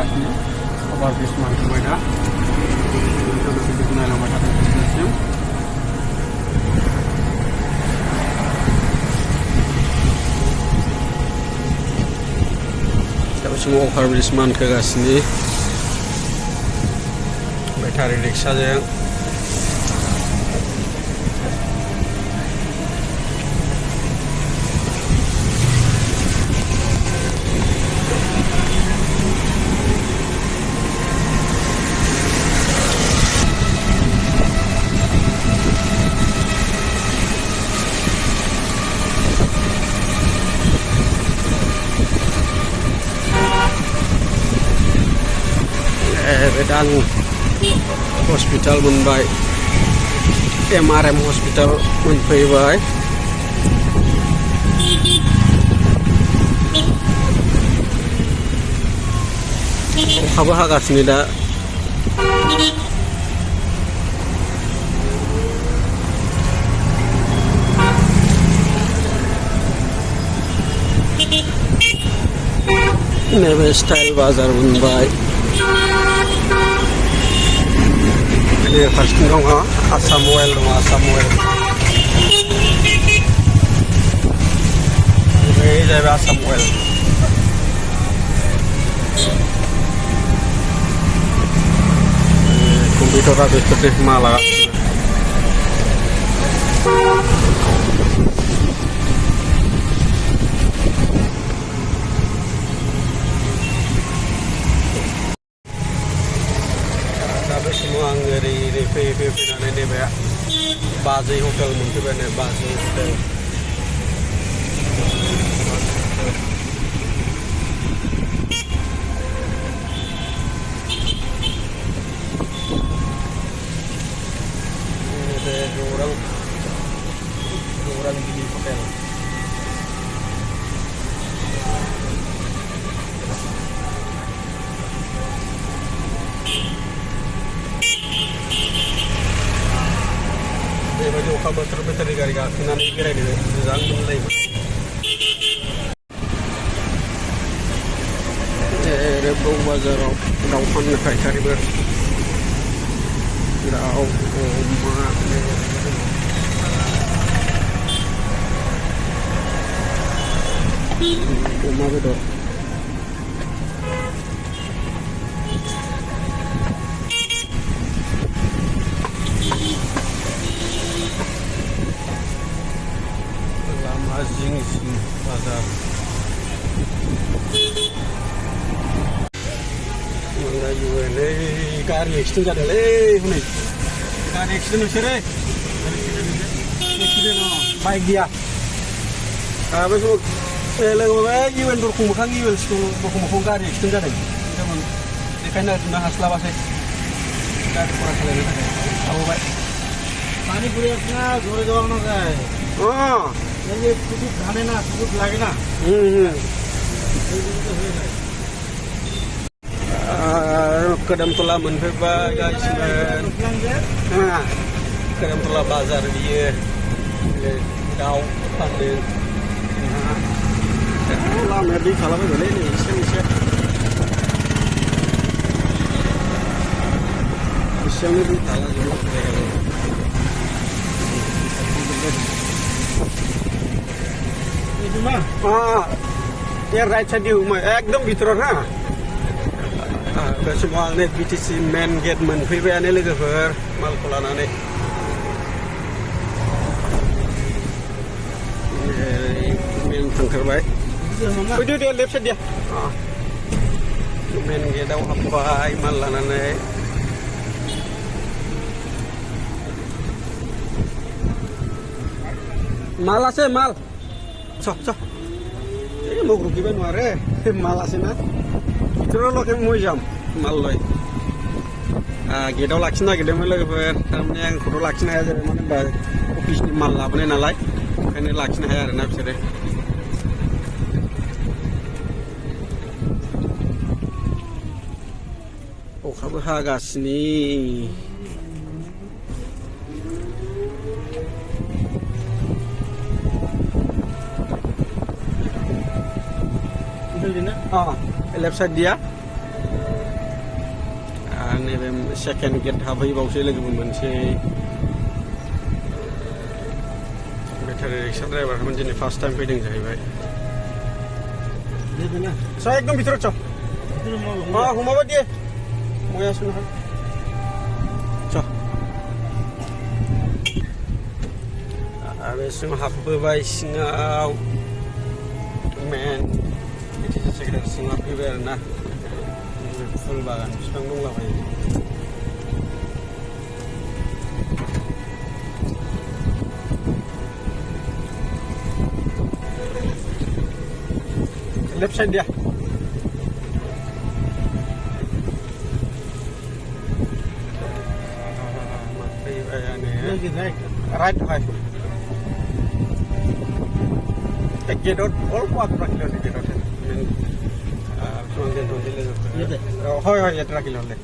हागासिनो अभार ब्रिज मानखोबाय दा बिदिनो नायलांबाय थादों बिदिसिम दा बे समाव अभार ब्रिज मानखोगासिनो बेटारि रिक्साजों dan hospital Mumbai MRM hospital मोनफैबाय अखाबो हागासिनो दा नैबे स्टाइल बाजार मोनबाय ini फारसेथिं दङ आसाम अइल दङ आसाम अइल बे जाहैबाय आसाम अइल कम्पिउटारा बेफोरनि माला आं ओरै फैनानै नैबे बाजै हटेल मोनफैबाय नै बाजै हटेल गौरां गिरि हटेल बेबायदि अखा बोथोर बेटारि गारि गाखोनानै बेरायनो मोजां मोनलायो रेबगाव बाजाराव दाउ फाननो फायखारिफोर दाउ अमा बेदर जिं बाजार मोनलायोलै गारि एक्सिडेन्ट जादोंलै हनै गारि एक्सिडेन्ट नोंसोरो एक्सिडेन्ट बाइक गैया बे लोगो इउएन दरखं मोखां इउएन स्कुल दरखं मोखां गारि एक्सिडेन्ट जादों बेखायनो ना हास्लाबासै गारि खरा सालायनो थाखाय थाबोबाय पानी पूरी अपना जोरे जवाब ना ये कुछ खाने ना कुछ लागे ना Kedamtola मोनफैबाय गाइसमोन Kedamtola बाजार बियो दाउ फानो लामाया दै खालामबायलै नै एसे एसेयावनो दै खालामजोबबाय राइट साइड एकदम भितराव ना बे समाव आं बिटिसि मेन गेट मोनफैबायानो लोगोफोर मालखौ लानानै मेन थांथारबाय फैदो दे लेफ्ट साइड दे मेन गेटआव हाबबाय माल लानानै मालासे माल ini mau rugi ban mare malas na terus lo kayak mau jam mal loy gedau laksina gede mal lagi per tamnya yang kudu laksina aja mana bah office ni mal apa nih nalai kan laksina aja na bisa deh oh kabar hagas nih left side dia नैबे second gate हाबहैबावसै लोगोबो मोनसै बेटारि rickshaw ड्राइभारमोन दिनै first time फैदों जाहैबाय स एकदम भितৰত च সোমাব দিয়ে মই আছো নহয় চ आरो सिङाव हाबबोबाय सिङाव मेन बिटिसि सेक्रेटारि सिङाव हाबफैबाय आरो ना फुल बागान बिफां दंलाबायो लेफ्ट साइड दिया राइट है गेटआव अल्प आगत राखिले गेटआव হয় হয় ইয়াত ৰাখিলে হ'লে